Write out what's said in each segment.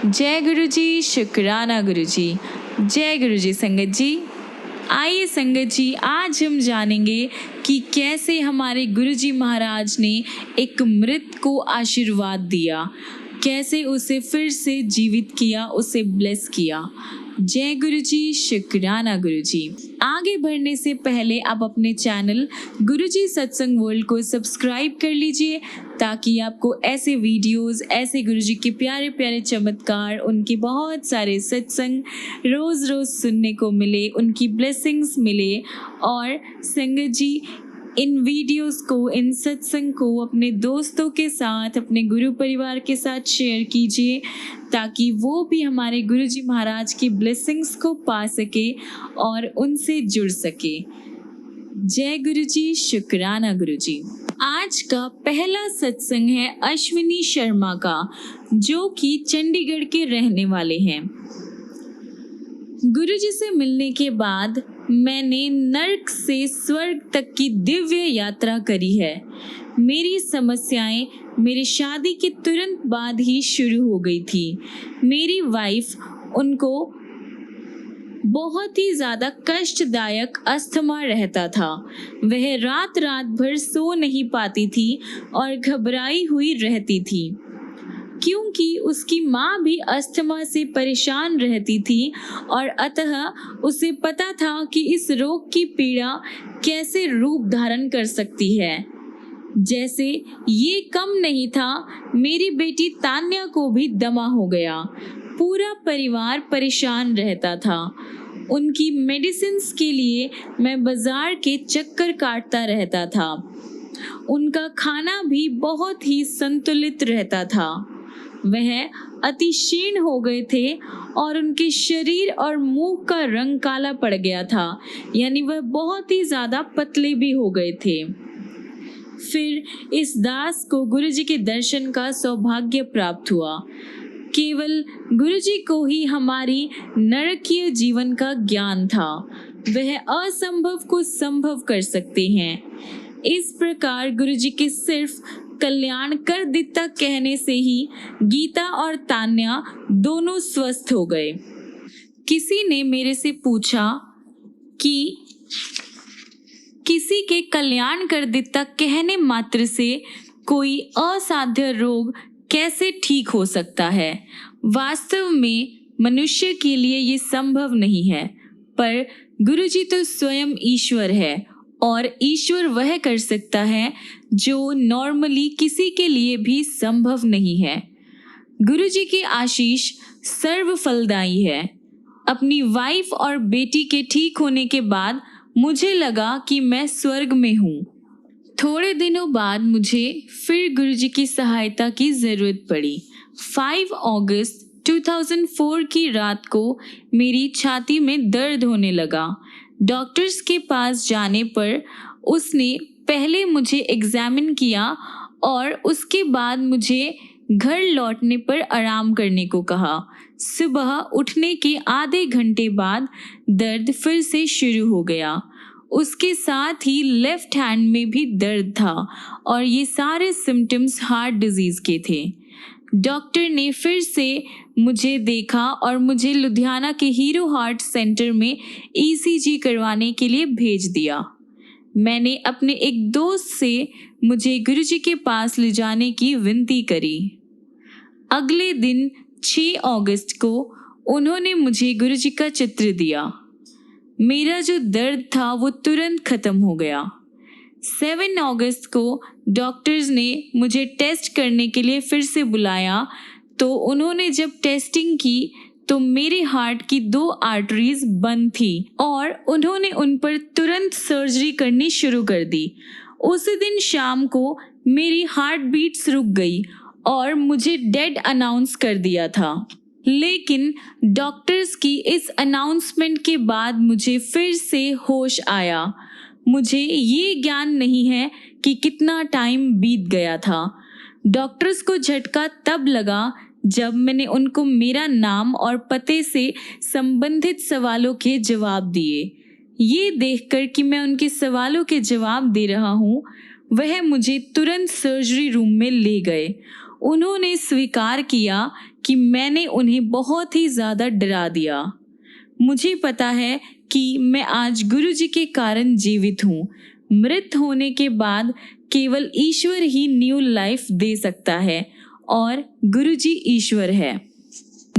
जय गुरु जी, शुक्राना गुरु जी। जय गुरु जी संगत जी। आइए संगत जी, आज हम जानेंगे कि कैसे हमारे गुरु जी महाराज ने एक मृत को आशीर्वाद दिया, कैसे उसे फिर से जीवित किया, उसे ब्लेस किया। जय गुरु जी, शुक्राना गुरु जी। आगे बढ़ने से पहले आप अपने चैनल गुरु जी सत्संग वर्ल्ड को सब्सक्राइब कर लीजिए, ताकि आपको ऐसे वीडियोस, ऐसे गुरु जी के प्यारे प्यारे चमत्कार, उनके बहुत सारे सत्संग रोज रोज सुनने को मिले, उनकी ब्लेसिंग्स मिले। और संगत जी, इन वीडियोस को, इन सत्संग को अपने दोस्तों के साथ, अपने गुरु परिवार के साथ शेयर कीजिए, ताकि वो भी हमारे गुरु जी महाराज की ब्लेसिंग्स को पा सके और उनसे जुड़ सके। जय गुरु जी, शुक्राना गुरु जी। आज का पहला सत्संग है अश्विनी शर्मा का, जो कि चंडीगढ़ के रहने वाले हैं। गुरु जी से मिलने के बाद मैंने नर्क से स्वर्ग तक की दिव्य यात्रा करी है। मेरी समस्याएं मेरी शादी के तुरंत बाद ही शुरू हो गई थी। मेरी वाइफ, उनको बहुत ही ज़्यादा कष्टदायक अस्थमा रहता था। वह रात रात भर सो नहीं पाती थी और घबराई हुई रहती थी, क्योंकि उसकी माँ भी अस्थमा से परेशान रहती थी और अतः उसे पता था कि इस रोग की पीड़ा कैसे रूप धारण कर सकती है। जैसे ये कम नहीं था, मेरी बेटी तान्या को भी दमा हो गया। पूरा परिवार परेशान रहता था। उनकी मेडिसिन्स के लिए मैं बाजार के चक्कर काटता रहता था। उनका खाना भी बहुत ही संतुलित रहता था। वह अति क्षीण हो गए थे और उनके शरीर और मुंह का रंग काला पड़ गया था, यानी वह बहुत ही ज़्यादा पतले भी हो गए थे। फिर इस दास को गुरुजी के दर्शन का सौभाग्य प्राप्त हुआ। केवल गुरुजी को ही हमारी नरकीय जीवन का ज्ञान था। वह असंभव को संभव कर सकते हैं। इस प्रकार गुरुजी के सिर्फ कल्याण कर दिता कहने से ही गीता और तान्या दोनों स्वस्थ हो गए। किसी ने मेरे से पूछा कि किसी के कल्याण कर दिता कहने मात्र से कोई असाध्य रोग कैसे ठीक हो सकता है। वास्तव में मनुष्य के लिए ये संभव नहीं है, पर गुरुजी तो स्वयं ईश्वर है और ईश्वर वह कर सकता है जो नॉर्मली किसी के लिए भी संभव नहीं है। गुरुजी की आशीष सर्व फलदायी है। अपनी वाइफ और बेटी के ठीक होने के बाद मुझे लगा कि मैं स्वर्ग में हूँ। थोड़े दिनों बाद मुझे फिर गुरुजी की सहायता की ज़रूरत पड़ी। 5 अगस्त 2004 की रात को मेरी छाती में दर्द होने लगा। डॉक्टर्स के पास जाने पर उसने पहले मुझे एग्जामिन किया और उसके बाद मुझे घर लौटने पर आराम करने को कहा। सुबह उठने के आधे घंटे बाद दर्द फिर से शुरू हो गया। उसके साथ ही लेफ्ट हैंड में भी दर्द था और ये सारे सिम्टम्स हार्ट डिजीज के थे। डॉक्टर ने फिर से मुझे देखा और मुझे लुधियाना के हीरो हार्ट सेंटर में ईसीजी करवाने के लिए भेज दिया। मैंने अपने एक दोस्त से मुझे गुरुजी के पास ले जाने की विनती करी। अगले दिन 6 अगस्त को उन्होंने मुझे गुरुजी का चित्र दिया। मेरा जो दर्द था वो तुरंत खत्म हो गया। 7 अगस्त को डॉक्टर्स ने मुझे टेस्ट करने के लिए फिर से बुलाया, तो उन्होंने जब टेस्टिंग की तो मेरे हार्ट की 2 आर्टरीज बंद थी और उन्होंने उन पर तुरंत सर्जरी करनी शुरू कर दी। उसी दिन शाम को मेरी हार्ट बीट्स रुक गई और मुझे डेड अनाउंस कर दिया था। लेकिन डॉक्टर्स की इस अनाउंसमेंट के बाद मुझे फिर से होश आया। मुझे ये ज्ञान नहीं है कि कितना टाइम बीत गया था। डॉक्टर्स को झटका तब लगा जब मैंने उनको मेरा नाम और पते से संबंधित सवालों के जवाब दिए। ये देखकर कि मैं उनके सवालों के जवाब दे रहा हूँ, वह मुझे तुरंत सर्जरी रूम में ले गए। उन्होंने स्वीकार किया कि मैंने उन्हें बहुत ही ज़्यादा डरा दिया। मुझे पता है कि मैं आज गुरुजी के कारण जीवित हूँ। मृत होने के बाद केवल ईश्वर ही न्यू लाइफ दे सकता है और गुरुजी ईश्वर है।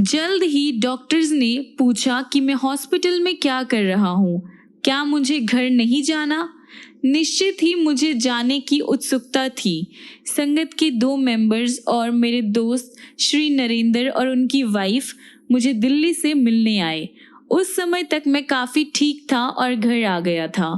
जल्द ही डॉक्टर्स ने पूछा कि मैं हॉस्पिटल में क्या कर रहा हूँ, क्या मुझे घर नहीं जाना? निश्चित ही मुझे जाने की उत्सुकता थी। संगत के 2 मेंबर्स और मेरे दोस्त श्री नरेंद्र और उनकी वाइफ मुझे दिल्ली से मिलने आए। उस समय तक मैं काफ़ी ठीक था और घर आ गया था।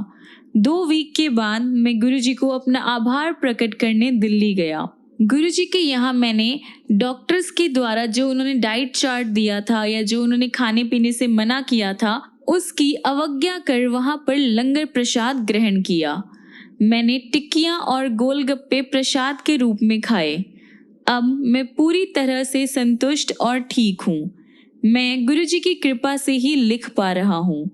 2 वीक के बाद मैं गुरुजी को अपना आभार प्रकट करने दिल्ली गया। गुरुजी के यहाँ मैंने डॉक्टर्स के द्वारा जो उन्होंने डाइट चार्ट दिया था या जो उन्होंने खाने पीने से मना किया था, उसकी अवज्ञा कर वहाँ पर लंगर प्रसाद ग्रहण किया। मैंने टिक्कियाँ और गोलगप्पे प्रसाद के रूप में खाए। अब मैं पूरी तरह से संतुष्ट और ठीक हूँ। मैं गुरुजी की कृपा से ही लिख पा रहा हूँ।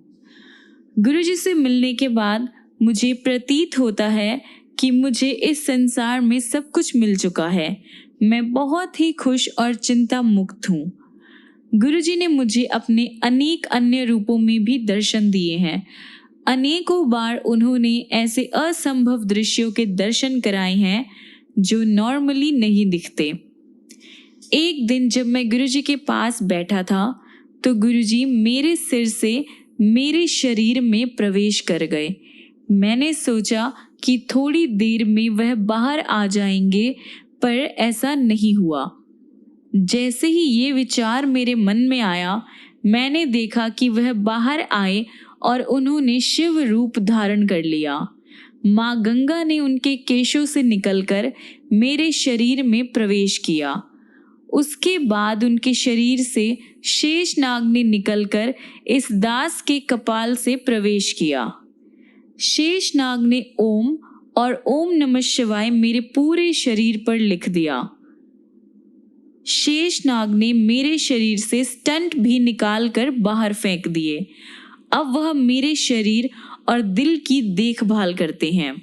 गुरुजी से मिलने के बाद मुझे प्रतीत होता है कि मुझे इस संसार में सब कुछ मिल चुका है। मैं बहुत ही खुश और चिंता मुक्त हूँ। गुरुजी ने मुझे अपने अनेक अन्य रूपों में भी दर्शन दिए हैं। अनेकों बार उन्होंने ऐसे असंभव दृश्यों के दर्शन कराए हैं जो नॉर्मली नहीं दिखते। एक दिन जब मैं गुरुजी के पास बैठा था तो गुरुजी मेरे सिर से मेरे शरीर में प्रवेश कर गए। मैंने सोचा कि थोड़ी देर में वह बाहर आ जाएंगे, पर ऐसा नहीं हुआ। जैसे ही ये विचार मेरे मन में आया, मैंने देखा कि वह बाहर आए और उन्होंने शिव रूप धारण कर लिया। माँ गंगा ने उनके केशों से निकलकर मेरे शरीर में प्रवेश किया। उसके बाद उनके शरीर से शेषनाग ने निकलकर इस दास के कपाल से प्रवेश किया। शेषनाग ने ओम और ओम नमः शिवाय मेरे पूरे शरीर पर लिख दिया। शेषनाग ने मेरे शरीर से स्टंट भी निकाल कर बाहर फेंक दिए। अब वह मेरे शरीर और दिल की देखभाल करते हैं।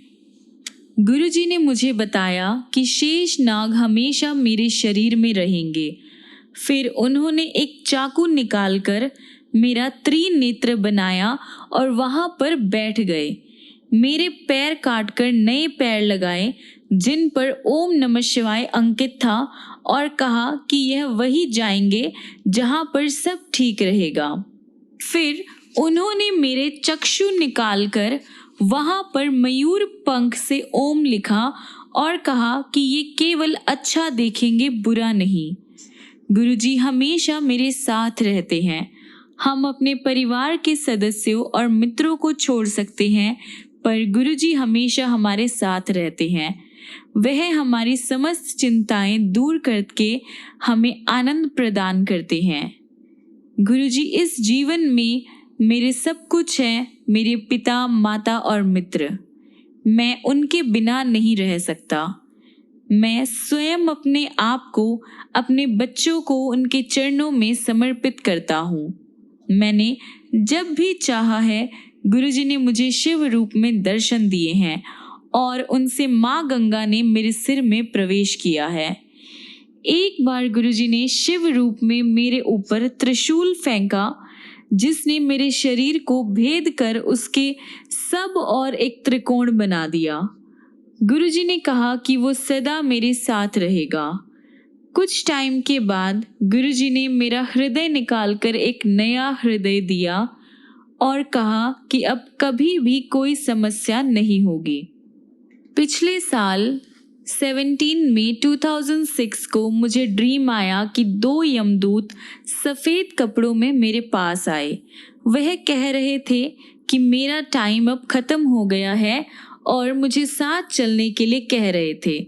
गुरुजी ने मुझे बताया कि शेषनाग हमेशा मेरे शरीर में रहेंगे। फिर उन्होंने एक चाकू निकालकर मेरा त्रिनेत्र बनाया और वहां पर बैठ गए। मेरे पैर काटकर नए पैर लगाए जिन पर ओम नमः शिवाय अंकित था और कहा कि यह वही जाएंगे जहां पर सब ठीक रहेगा। फिर उन्होंने मेरे चक्षु निकालकर वहां पर मयूर पंख से ओम लिखा और कहा कि ये केवल अच्छा देखेंगे, बुरा नहीं। गुरुजी हमेशा मेरे साथ रहते हैं। हम अपने परिवार के सदस्यों और मित्रों को छोड़ सकते हैं, पर गुरुजी हमेशा हमारे साथ रहते हैं। वह हमारी समस्त चिंताएं दूर करके हमें आनंद प्रदान करते हैं। गुरुजी इस जीवन में मेरे सब कुछ हैं, मेरे पिता, माता और मित्र। मैं उनके बिना नहीं रह सकता। मैं स्वयं अपने आप को, अपने बच्चों को उनके चरणों में समर्पित करता हूँ। मैंने जब भी चाहा है, गुरुजी ने मुझे शिव रूप में दर्शन दिए हैं और उनसे माँ गंगा ने मेरे सिर में प्रवेश किया है। एक बार गुरुजी ने शिव रूप में मेरे ऊपर त्रिशूल फेंका, जिसने मेरे शरीर को भेद कर उसके सब और एक त्रिकोण बना दिया। गुरुजी ने कहा कि वो सदा मेरे साथ रहेगा। कुछ टाइम के बाद गुरुजी ने मेरा हृदय निकालकर एक नया हृदय दिया और कहा कि अब कभी भी कोई समस्या नहीं होगी। पिछले साल 17 मई 2006 को मुझे ड्रीम आया कि 2 यमदूत सफ़ेद कपड़ों में मेरे पास आए। वह कह रहे थे कि मेरा टाइम अब ख़त्म हो गया है और मुझे साथ चलने के लिए कह रहे थे।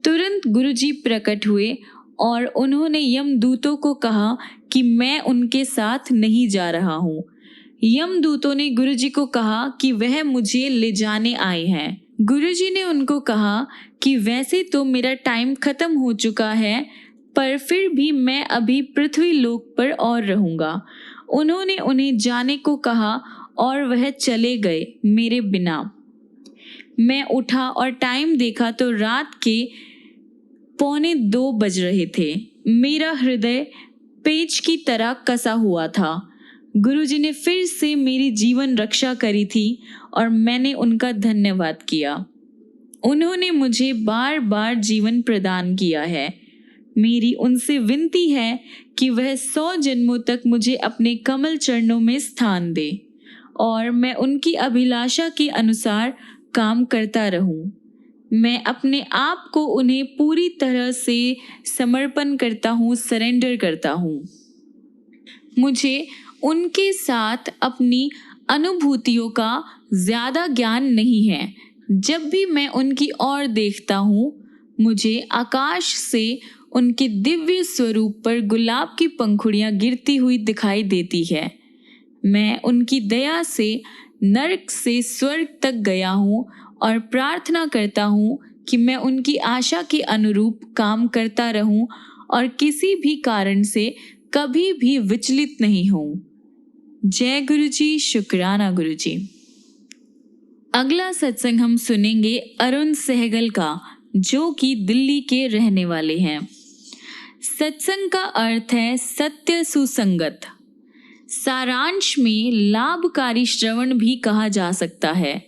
तुरंत गुरुजी प्रकट हुए और उन्होंने यमदूतों को कहा कि मैं उनके साथ नहीं जा रहा हूँ। यमदूतों ने गुरुजी को कहा कि वह मुझे ले जाने आए हैं। गुरुजी ने उनको कहा कि वैसे तो मेरा टाइम खत्म हो चुका है, पर फिर भी मैं अभी पृथ्वी लोक पर और रहूंगा। उन्होंने उन्हें जाने को कहा और वह चले गए मेरे बिना। मैं उठा और टाइम देखा तो रात के 1:45 बज रहे थे। मेरा हृदय पेच की तरह कसा हुआ था। गुरुजी ने फिर से मेरी जीवन रक्षा करी थी और मैंने उनका धन्यवाद किया। उन्होंने मुझे बार बार जीवन प्रदान किया है। मेरी उनसे विनती है कि वह 100 जन्मों तक मुझे अपने कमल चरणों में स्थान दे और मैं उनकी अभिलाषा के अनुसार काम करता रहूं। मैं अपने आप को उन्हें पूरी तरह से समर्पण करता हूँ, सरेंडर करता हूँ। मुझे उनके साथ अपनी अनुभूतियों का ज़्यादा ज्ञान नहीं है। जब भी मैं उनकी ओर देखता हूँ, मुझे आकाश से उनके दिव्य स्वरूप पर गुलाब की पंखुड़ियाँ गिरती हुई दिखाई देती है। मैं उनकी दया से नरक से स्वर्ग तक गया हूँ और प्रार्थना करता हूँ कि मैं उनकी आशा के अनुरूप काम करता रहूँ और किसी भी कारण से कभी भी विचलित नहीं हूँ। जय गुरुजी, शुक्राना गुरुजी। अगला सत्संग हम सुनेंगे अरुण सहगल का, जो कि दिल्ली के रहने वाले हैं। सत्संग का अर्थ है सत्य सुसंगत। सारांश में लाभकारी श्रवण भी कहा जा सकता है।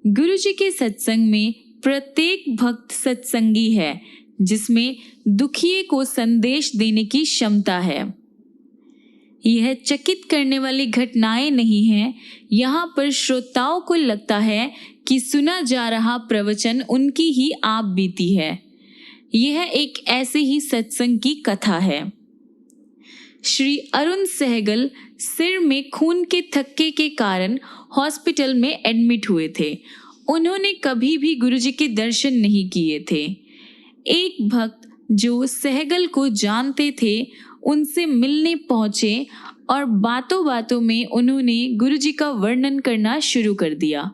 गुरुजी के सत्संग में प्रत्येक भक्त सत्संगी है, जिसमें दुखिए को संदेश देने की क्षमता है। यह चकित करने वाली घटनाएं नहीं हैं। यहाँ पर श्रोताओं को लगता है कि सुना जा रहा प्रवचन उनकी ही आप बीती है। यह एक ऐसे ही सत्संग की कथा है। श्री अरुण सहगल सिर में खून के थक्के के कारण हॉस्पिटल में एडमिट हुए थे। उन्होंने कभी भी गुरुजी के दर्शन नहीं किए थे। एक भक्त जो सहगल को जानते थे उनसे मिलने पहुंचे और बातों बातों में उन्होंने गुरुजी का वर्णन करना शुरू कर दिया।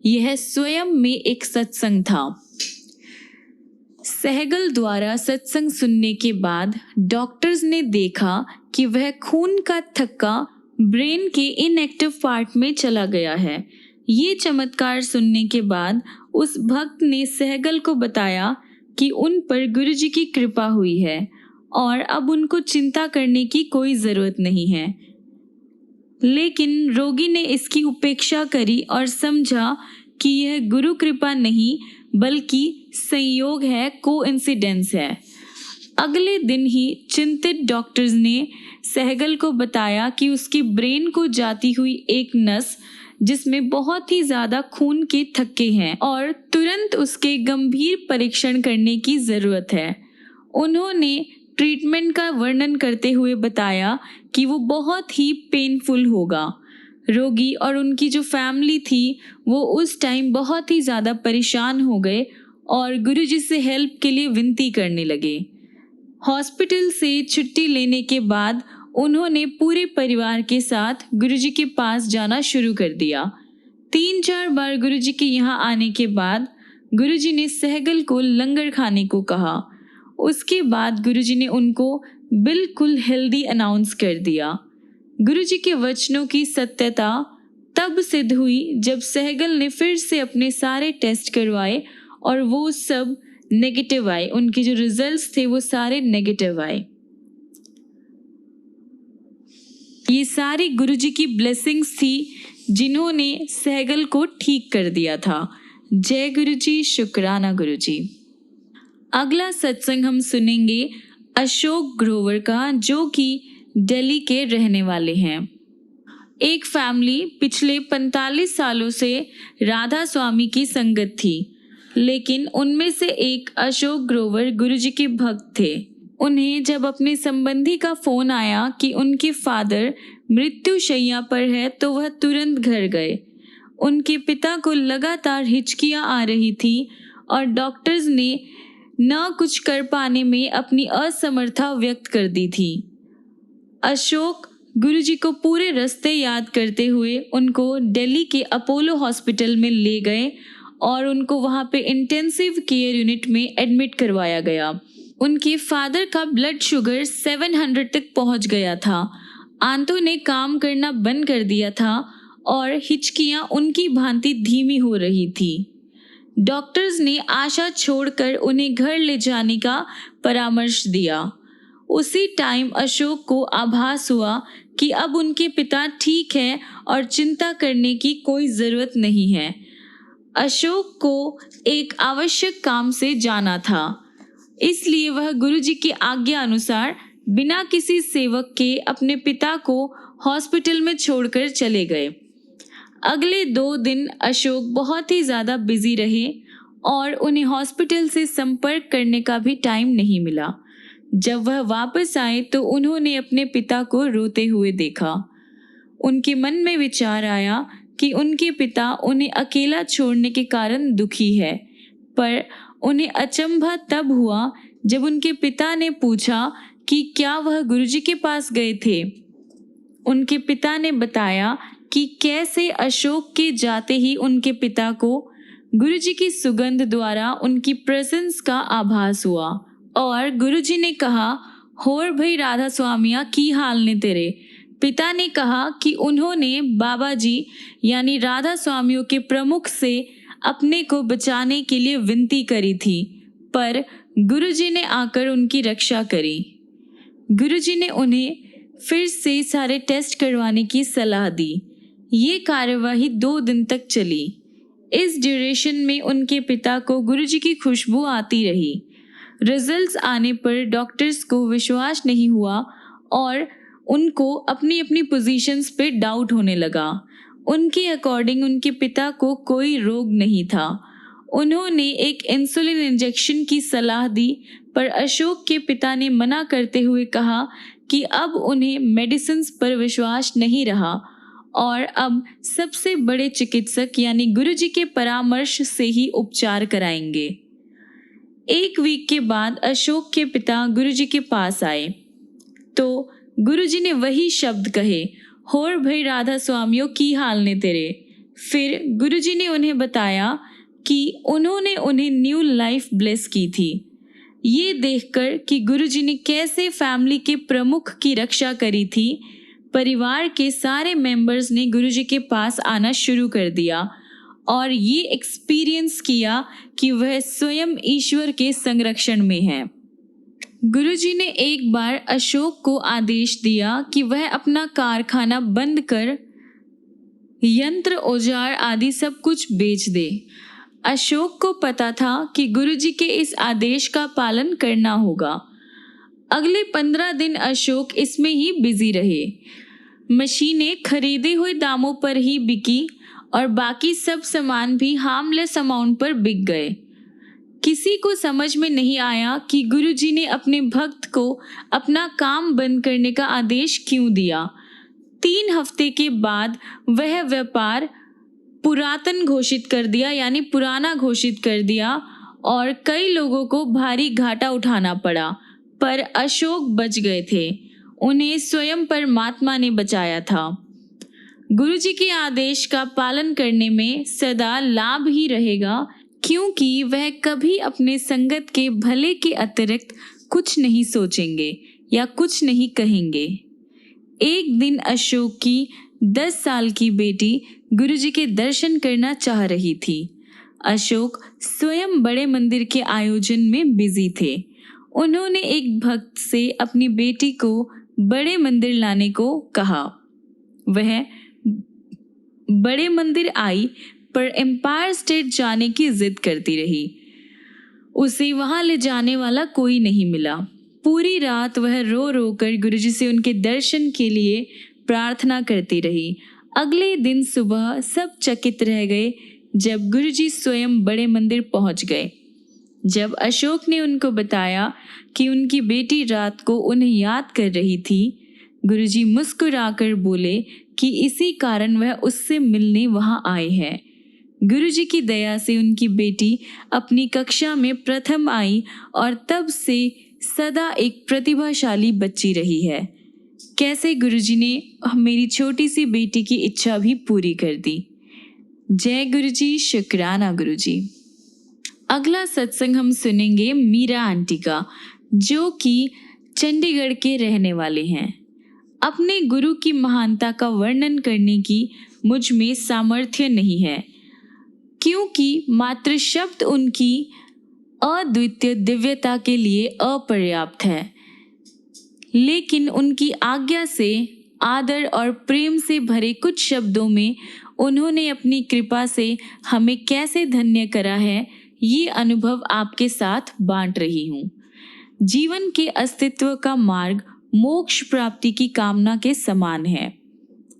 यह स्वयं में एक सत्संग था। सहगल द्वारा सत्संग सुनने के बाद डॉक्टर्स ने देखा कि वह खून का थक्का ब्रेन के इनएक्टिव पार्ट में चला गया है। ये चमत्कार सुनने के बाद उस भक्त ने सहगल को बताया कि उन पर गुरुजी की कृपा हुई है और अब उनको चिंता करने की कोई जरूरत नहीं है। लेकिन रोगी ने इसकी उपेक्षा करी और समझा कि यह गुरु कृपा नहीं बल्कि संयोग है, कोइंसिडेंस है। अगले दिन ही चिंतित डॉक्टर्स ने सहगल को बताया कि उसकी ब्रेन को जाती हुई एक नस जिसमें बहुत ही ज्यादा खून के थक्के हैं और तुरंत उसके गंभीर परीक्षण करने की जरूरत है। उन्होंने ट्रीटमेंट का वर्णन करते हुए बताया कि वो बहुत ही पेनफुल होगा। रोगी और उनकी जो फैमिली थी वो उस टाइम बहुत ही ज़्यादा परेशान हो गए और गुरुजी से हेल्प के लिए विनती करने लगे। हॉस्पिटल से छुट्टी लेने के बाद उन्होंने पूरे परिवार के साथ गुरुजी के पास जाना शुरू कर दिया। 3-4 बार गुरुजी के यहाँ आने के बाद गुरुजी ने सहगल को लंगर खाने को कहा। उसके बाद गुरुजी ने उनको बिल्कुल हेल्दी अनाउंस कर दिया। गुरुजी के वचनों की सत्यता तब सिद्ध हुई जब सहगल ने फिर से अपने सारे टेस्ट करवाए और वो सब नेगेटिव आए। उनके जो रिजल्ट्स थे वो सारे नेगेटिव आए। ये सारी गुरुजी की ब्लेसिंग्स थी जिन्होंने सहगल को ठीक कर दिया था। जय गुरुजी, शुक्राना गुरुजी। अगला सत्संग हम सुनेंगे अशोक ग्रोवर का, जो कि दिल्ली के रहने वाले हैं। एक फैमिली पिछले 45 सालों से राधा स्वामी की संगत थी, लेकिन उनमें से एक अशोक ग्रोवर गुरुजी के भक्त थे। उन्हें जब अपने संबंधी का फोन आया कि उनके फादर मृत्युशैया पर है तो वह तुरंत घर गए। उनके पिता को लगातार हिचकियां आ रही थी और डॉक्टर्स ने न कुछ कर पाने में अपनी असमर्थता व्यक्त कर दी थी। अशोक गुरुजी को पूरे रास्ते याद करते हुए उनको दिल्ली के अपोलो हॉस्पिटल में ले गए और उनको वहां पे इंटेंसिव केयर यूनिट में एडमिट करवाया गया। उनके फादर का ब्लड शुगर 700 तक पहुंच गया था। आंतों ने काम करना बंद कर दिया था और हिचकियां उनकी भांति धीमी हो रही थी। डॉक्टर्स ने आशा छोड़कर उन्हें घर ले जाने का परामर्श दिया। उसी टाइम अशोक को आभास हुआ कि अब उनके पिता ठीक हैं और चिंता करने की कोई ज़रूरत नहीं है। अशोक को एक आवश्यक काम से जाना था, इसलिए वह गुरुजी की आज्ञा अनुसार बिना किसी सेवक के अपने पिता को हॉस्पिटल में छोड़कर चले गए। अगले 2 दिन अशोक बहुत ही ज़्यादा बिजी रहे और उन्हें हॉस्पिटल से संपर्क करने का भी टाइम नहीं मिला। जब वह वापस आए तो उन्होंने अपने पिता को रोते हुए देखा। उनके मन में विचार आया कि उनके पिता उन्हें अकेला छोड़ने के कारण दुखी है, पर उन्हें अचंभा तब हुआ जब उनके पिता ने पूछा कि क्या वह गुरुजी के पास गए थे। उनके पिता ने बताया कि कैसे अशोक के जाते ही उनके पिता को गुरुजी की सुगंध द्वारा उनकी प्रेजेंस का आभास हुआ और गुरुजी ने कहा, होर भई राधा स्वामिया की हाल ने तेरे। पिता ने कहा कि उन्होंने बाबा जी यानी राधा स्वामियों के प्रमुख से अपने को बचाने के लिए विनती करी थी, पर गुरुजी ने आकर उनकी रक्षा करी। गुरुजी ने उन्हें फिर से सारे टेस्ट करवाने की सलाह दी। ये कार्यवाही 2 दिन तक चली। इस ड्यूरेशन में उनके पिता को गुरुजी की खुशबू आती रही। रिजल्ट्स आने पर डॉक्टर्स को विश्वास नहीं हुआ और उनको अपनी अपनी पोजीशंस पे डाउट होने लगा। उनके अकॉर्डिंग उनके पिता को कोई रोग नहीं था। उन्होंने एक इंसुलिन इंजेक्शन की सलाह दी, पर अशोक के पिता ने मना करते हुए कहा कि अब उन्हें मेडिसिन्स पर विश्वास नहीं रहा और अब सबसे बड़े चिकित्सक यानी गुरुजी के परामर्श से ही उपचार कराएंगे। 1 वीक के बाद अशोक के पिता गुरुजी के पास आए तो गुरुजी ने वही शब्द कहे, होर भई राधा स्वामियों की हाल ने तेरे। फिर गुरुजी ने उन्हें बताया कि उन्होंने उन्हें न्यू लाइफ ब्लेस की थी। ये देखकर कि गुरुजी ने कैसे फैमिली के प्रमुख की रक्षा करी थी, परिवार के सारे मेंबर्स ने गुरुजी के पास आना शुरू कर दिया और ये एक्सपीरियंस किया कि वह स्वयं ईश्वर के संरक्षण में है। गुरुजी ने एक बार अशोक को आदेश दिया कि वह अपना कारखाना बंद कर यंत्र औजार आदि सब कुछ बेच दे। अशोक को पता था कि गुरुजी के इस आदेश का पालन करना होगा। अगले 15 दिन अशोक इसमें ही बिजी रहे। मशीनें खरीदे हुए दामों पर ही बिकी और बाकी सब सामान भी हार्मलेस अमाउंट पर बिक गए। किसी को समझ में नहीं आया कि गुरुजी ने अपने भक्त को अपना काम बंद करने का आदेश क्यों दिया। 3 हफ्ते के बाद वह व्यापार पुरातन घोषित कर दिया यानी पुराना घोषित कर दिया और कई लोगों को भारी घाटा उठाना पड़ा, पर अशोक बच गए थे। उन्हें स्वयं परमात्मा ने बचाया था। गुरुजी के आदेश का पालन करने में सदा लाभ ही रहेगा, क्योंकि वह कभी अपने संगत के भले के अतिरिक्त कुछ नहीं सोचेंगे या कुछ नहीं कहेंगे। एक दिन अशोक की 10 साल की बेटी गुरुजी के दर्शन करना चाह रही थी। अशोक स्वयं बड़े मंदिर के आयोजन में बिजी थे। उन्होंने एक भक्त से अपनी बेटी को बड़े मंदिर लाने को कहा। वह बड़े मंदिर आई, पर एम्पायर स्टेट जाने की जिद करती रही। उसे वहां ले जाने वाला कोई नहीं मिला। पूरी रात वह रो रो कर गुरुजी से उनके दर्शन के लिए प्रार्थना करती रही। अगले दिन सुबह सब चकित रह गए जब गुरुजी स्वयं बड़े मंदिर पहुंच गए। जब अशोक ने उनको बताया कि उनकी बेटी रात को उन्हें याद कर रही थी, गुरुजी मुस्कुराकर बोले कि इसी कारण वह उससे मिलने वहां आए हैं। गुरुजी की दया से उनकी बेटी अपनी कक्षा में प्रथम आई और तब से सदा एक प्रतिभाशाली बच्ची रही है। कैसे गुरुजी ने मेरी छोटी सी बेटी की इच्छा भी पूरी कर दी। जय गुरुजी, शुक्राना गुरुजी। अगला सत्संग हम सुनेंगे मीरा आंटी का, जो कि चंडीगढ़ के रहने वाले हैं। अपने गुरु की महानता का वर्णन करने की मुझ में सामर्थ्य नहीं है, क्योंकि मात्र शब्द उनकी अद्वितीय दिव्यता के लिए अपर्याप्त है। लेकिन उनकी आज्ञा से आदर और प्रेम से भरे कुछ शब्दों में उन्होंने अपनी कृपा से हमें कैसे धन्य करा है, ये अनुभव आपके साथ बांट रही हूँ। जीवन के अस्तित्व का मार्ग मोक्ष प्राप्ति की कामना के समान है।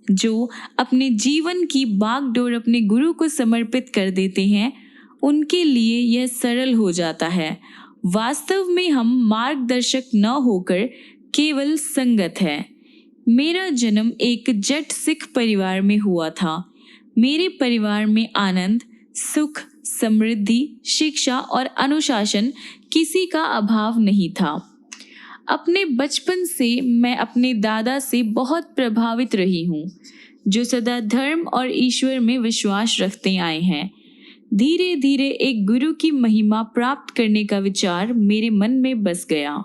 जो अपने जीवन की बागडोर अपने गुरु को समर्पित कर देते हैं, उनके लिए यह सरल हो जाता है। वास्तव में हम मार्गदर्शक न होकर केवल संगत है। मेरा जन्म एक जट सिख परिवार में हुआ था। मेरे परिवार में आनंद, सुख, समृद्धि, शिक्षा और अनुशासन किसी का अभाव नहीं था। अपने बचपन से मैं अपने दादा से बहुत प्रभावित रही हूँ, जो सदा धर्म और ईश्वर में विश्वास रखते आए हैं। धीरे धीरे एक गुरु की महिमा प्राप्त करने का विचार मेरे मन में बस गया।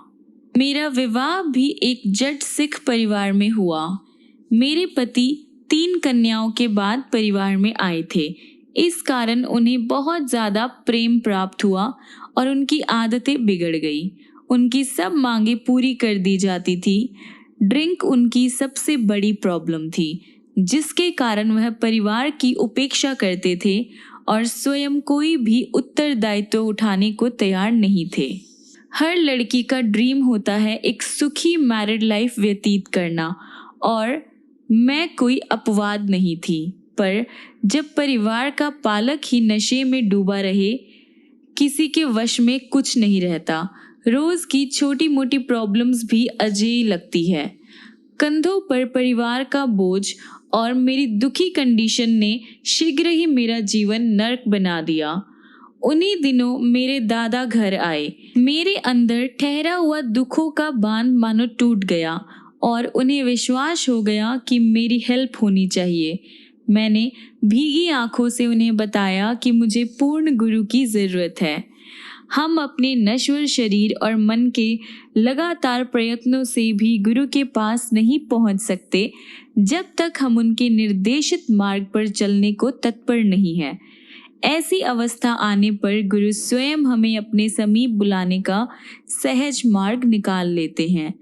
मेरा विवाह भी एक जट सिख परिवार में हुआ। मेरे पति 3 कन्याओं के बाद परिवार में आए थे। इस कारण उन्हें बहुत ज़्यादा प्रेम प्राप्त हुआ और उनकी आदतें बिगड़ गई। उनकी सब मांगें पूरी कर दी जाती थी। ड्रिंक उनकी सबसे बड़ी प्रॉब्लम थी, जिसके कारण वह परिवार की उपेक्षा करते थे और स्वयं कोई भी उत्तरदायित्व उठाने को तैयार नहीं थे। हर लड़की का ड्रीम होता है एक सुखी मैरिड लाइफ व्यतीत करना, और मैं कोई अपवाद नहीं थी। पर जब परिवार का पालक ही नशे में डूबा रहे, किसी के वश में कुछ नहीं रहता। रोज की छोटी मोटी प्रॉब्लम्स भी अजेय लगती है। कंधों पर परिवार का बोझ और मेरी दुखी कंडीशन ने शीघ्र ही मेरा जीवन नर्क बना दिया। उन्हीं दिनों मेरे दादा घर आए। मेरे अंदर ठहरा हुआ दुखों का बांध मानो टूट गया और उन्हें विश्वास हो गया कि मेरी हेल्प होनी चाहिए। मैंने भीगी आंखों से उन्हें बताया कि मुझे पूर्ण गुरु की ज़रूरत है। हम अपने नश्वर शरीर और मन के लगातार प्रयत्नों से भी गुरु के पास नहीं पहुंच सकते जब तक हम उनके निर्देशित मार्ग पर चलने को तत्पर नहीं हैं। ऐसी अवस्था आने पर गुरु स्वयं हमें अपने समीप बुलाने का सहज मार्ग निकाल लेते हैं।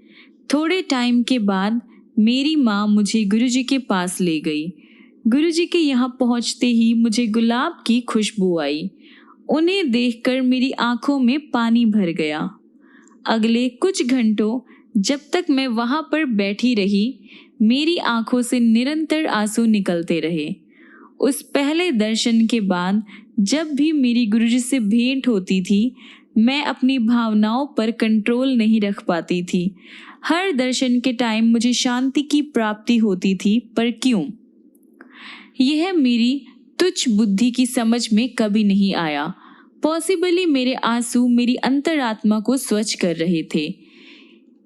थोड़े टाइम के बाद मेरी माँ मुझे गुरुजी के पास ले गई। गुरुजी के यहाँ पहुँचते ही मुझे गुलाब की खुशबू आई। उन्हें देखकर मेरी आंखों में पानी भर गया। अगले कुछ घंटों जब तक मैं वहां पर बैठी रही, मेरी आंखों से निरंतर आंसू निकलते रहे। उस पहले दर्शन के बाद जब भी मेरी गुरुजी से भेंट होती थी, मैं अपनी भावनाओं पर कंट्रोल नहीं रख पाती थी। हर दर्शन के टाइम मुझे शांति की प्राप्ति होती थी, पर क्यों? यह मेरी तुच्छ बुद्धि की समझ में कभी नहीं आया। पॉसिबली मेरे आंसू मेरी अंतरात्मा को स्वच्छ कर रहे थे।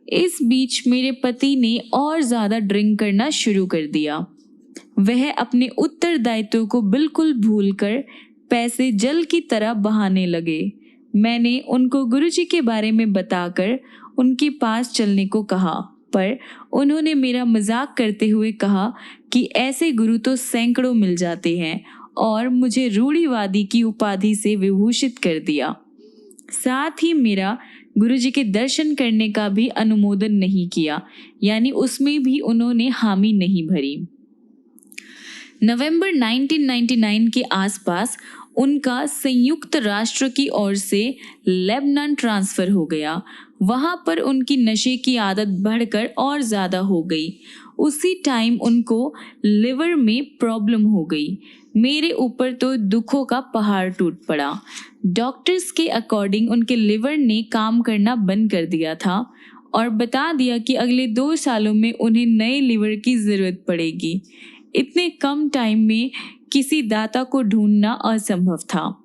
इस बीच मेरे पति ने और ज़्यादा ड्रिंक करना शुरू कर दिया। वह अपने उत्तरदायित्व को बिल्कुल भूलकर पैसे जल की तरह बहाने लगे। मैंने उनको गुरुजी के बारे में बताकर उनके पास चलने को कहा, पर उन्होंने मेरा मजाक करते हुए कहा कि ऐसे गुरु तो सैकड़ों मिल जाते हैं, और मुझे रूढ़िवादी की उपाधि से विभूषित कर दिया। साथ ही मेरा गुरुजी के दर्शन करने का भी अनुमोदन नहीं किया, यानी उसमें भी उन्होंने हामी नहीं भरी। नवंबर 1999 के आसपास उनका संयुक्त राष्ट्र की ओर से लेबनान ट्रांसफ़र हो गया। वहाँ पर उनकी नशे की आदत बढ़कर और ज़्यादा हो गई। उसी टाइम उनको लिवर में प्रॉब्लम हो गई। मेरे ऊपर तो दुखों का पहाड़ टूट पड़ा। डॉक्टर्स के अकॉर्डिंग उनके लिवर ने काम करना बंद कर दिया था और बता दिया कि अगले 2 सालों में उन्हें नए लिवर की ज़रूरत पड़ेगी। इतने कम टाइम में किसी दाता को ढूंढना असंभव था।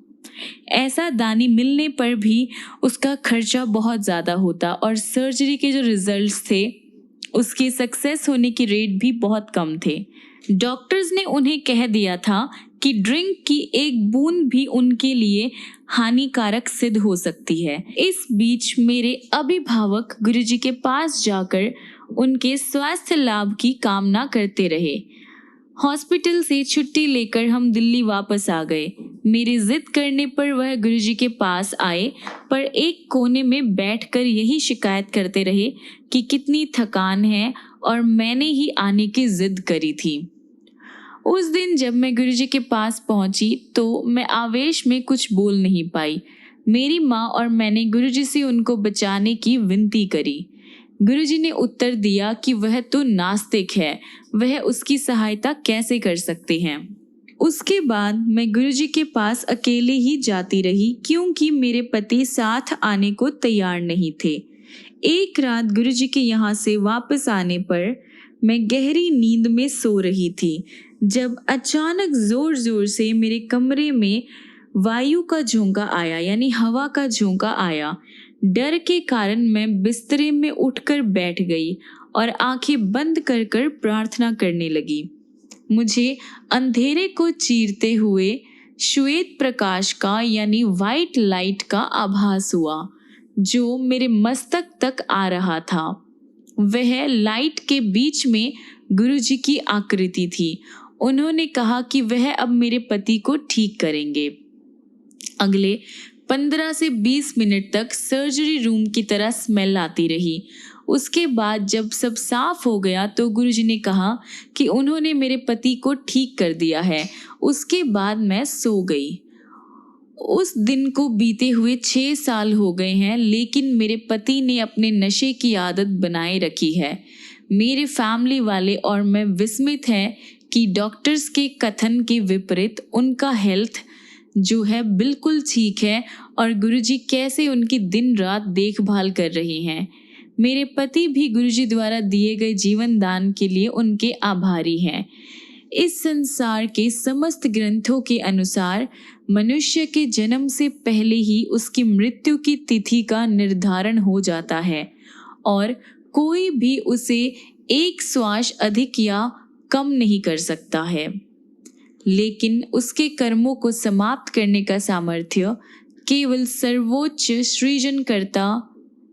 ऐसा दानी मिलने पर भी उसका खर्चा बहुत ज़्यादा होता और सर्जरी के जो रिजल्ट्स थे उसके सक्सेस होने की रेट भी बहुत कम थे। डॉक्टर्स ने उन्हें कह दिया था कि ड्रिंक की एक बूंद भी उनके लिए हानिकारक सिद्ध हो सकती है। इस बीच मेरे अभिभावक गुरुजी के पास जाकर उनके स्वास्थ्य लाभ की कामना करते रहे। हॉस्पिटल से छुट्टी लेकर हम दिल्ली वापस आ गए। मेरी जिद करने पर वह गुरुजी के पास आए, पर एक कोने में बैठकर यही शिकायत करते रहे कि कितनी थकान है और मैंने ही आने की जिद करी थी। उस दिन जब मैं गुरुजी के पास पहुंची तो मैं आवेश में कुछ बोल नहीं पाई। मेरी माँ और मैंने गुरुजी से उनको बचाने की विनती करी। गुरुजी ने उत्तर दिया कि वह तो नास्तिक है, वह उसकी सहायता कैसे कर सकते हैं। उसके बाद मैं गुरुजी के पास अकेले ही जाती रही क्योंकि मेरे पति साथ आने को तैयार नहीं थे। एक रात गुरुजी के यहाँ से वापस आने पर मैं गहरी नींद में सो रही थी जब अचानक जोर जोर से मेरे कमरे में वायु का झोंका आया, यानी हवा का झोंका आया। डर के कारण मैं बिस्तरे में उठकर बैठ गई और आंखें बंद कर कर प्रार्थना करने लगी। मुझे अंधेरे को चीरते हुए श्वेत प्रकाश का, यानी वाइट लाइट का आभास हुआ जो मेरे मस्तक तक आ रहा था। वह लाइट के बीच में गुरुजी की आकृति थी। उन्होंने कहा कि वह अब मेरे पति को ठीक करेंगे। अगले 15 से 20 मिनट तक सर्जरी रूम की तरह स्मेल आती रही। उसके बाद जब सब साफ हो गया तो गुरुजी ने कहा कि उन्होंने मेरे पति को ठीक कर दिया है। उसके बाद मैं सो गई। उस दिन को बीते हुए 6 साल हो गए हैं, लेकिन मेरे पति ने अपने नशे की आदत बनाए रखी है। मेरे फैमिली वाले और मैं विस्मित हैं कि डॉक्टर्स के कथन के विपरीत उनका हेल्थ जो है बिल्कुल ठीक है और गुरुजी कैसे उनकी दिन रात देखभाल कर रहे हैं। मेरे पति भी गुरुजी द्वारा दिए गए जीवन दान के लिए उनके आभारी हैं। इस संसार के समस्त ग्रंथों के अनुसार मनुष्य के जन्म से पहले ही उसकी मृत्यु की तिथि का निर्धारण हो जाता है और कोई भी उसे एक श्वास अधिक या कम नहीं कर सकता है, लेकिन उसके कर्मों को समाप्त करने का सामर्थ्य केवल सर्वोच्च सृजनकर्ता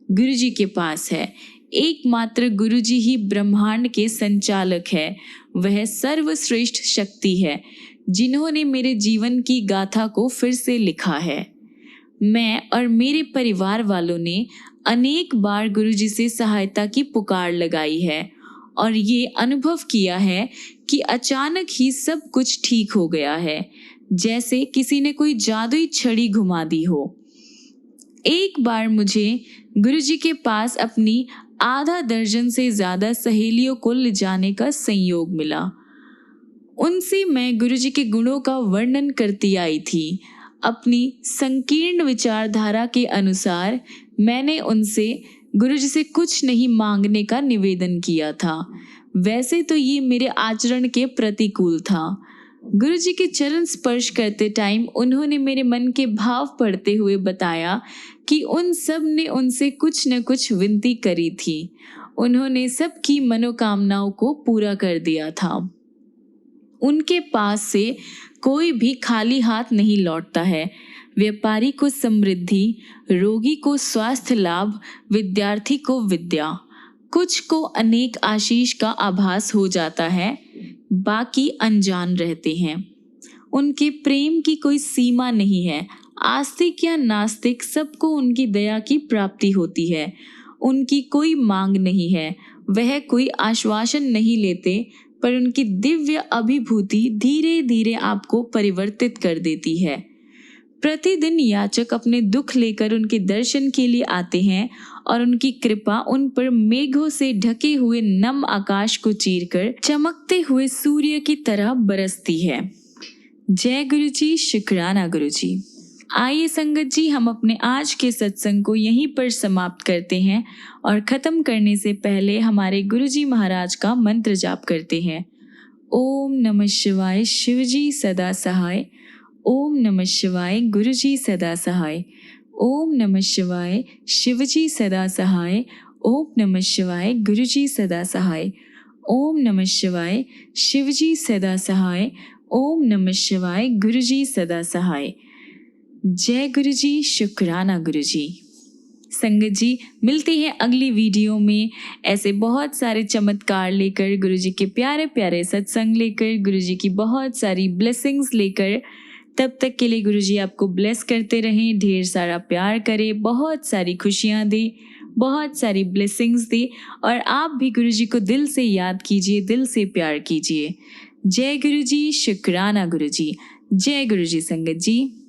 गुरुजी के पास है। एकमात्र गुरुजी ही ब्रह्मांड के संचालक है। वह सर्वश्रेष्ठ शक्ति है जिन्होंने मेरे जीवन की गाथा को फिर से लिखा है। मैं और मेरे परिवार वालों ने अनेक बार गुरुजी से सहायता की पुकार लगाई है और ये अनुभव किया है कि अचानक ही सब कुछ ठीक हो गया है, जैसे किसी ने कोई जादुई छड़ी घुमा दी हो। एक बार मुझे गुरुजी के पास अपनी आधा दर्जन से ज्यादा सहेलियों को ले जाने का संयोग मिला। उनसे मैं गुरुजी के गुणों का वर्णन करती आई थी। अपनी संकीर्ण विचारधारा के अनुसार मैंने उनसे गुरुजी से कुछ नहीं मांगने का निवेदन किया था। वैसे तो ये मेरे आचरण के प्रतिकूल था। गुरुजी के चरण स्पर्श करते टाइम उन्होंने मेरे मन के भाव पढ़ते हुए बताया कि उन सब ने उनसे कुछ न कुछ विनती करी थी। उन्होंने सबकी मनोकामनाओं को पूरा कर दिया था। उनके पास से कोई भी खाली हाथ नहीं लौटता है। व्यापारी को समृद्धि, रोगी को स्वास्थ्य लाभ, विद्यार्थी को विद्या, कुछ को अनेक आशीष का आभास हो जाता है, बाकी अनजान रहते हैं। उनके प्रेम की कोई सीमा नहीं है। आस्तिक या नास्तिक सबको उनकी दया की प्राप्ति होती है। उनकी कोई मांग नहीं है। वह कोई आश्वासन नहीं लेते, पर उनकी दिव्य अभिभूति धीरे धीरे आपको परिवर्तित कर देती है। प्रतिदिन याचक अपने दुख लेकर उनके दर्शन के लिए आते हैं और उनकी कृपा उन पर मेघों से ढके हुए नम आकाश को चीरकर चमकते हुए सूर्य की तरह बरसती है। जय गुरुजी, शुक्राना गुरुजी। आइए संगत जी, हम अपने आज के सत्संग को यहीं पर समाप्त करते हैं और खत्म करने से पहले हमारे गुरुजी महाराज का मंत्र जाप करते हैं। ओम नमः शिवाय, शिवजी सदा सहाय। ओम नमः शिवाय, गुरुजी सदा सहाय। ओम नमः शिवाय, शिवजी सदा सहाय। ओम नमः शिवाय, गुरुजी सदा सहाय। ओम नमः शिवाय, शिवजी सदा सहाय। ओम नमः शिवाय, गुरुजी सदा सहाय। जय गुरुजी, शुक्राना गुरुजी। संगत जी, मिलते हैं अगली वीडियो में ऐसे बहुत सारे चमत्कार लेकर, गुरुजी के प्यारे प्यारे सत्संग लेकर, गुरुजी की बहुत सारी ब्लेसिंग्स लेकर। तब तक के लिए गुरुजी आपको ब्लेस करते रहें, ढेर सारा प्यार करें, बहुत सारी खुशियाँ दें, बहुत सारी ब्लेसिंग्स दे और आप भी गुरुजी को दिल से याद कीजिए, दिल से प्यार कीजिए। जय गुरुजी, शुक्राना गुरुजी। जय गुरुजी संगत जी।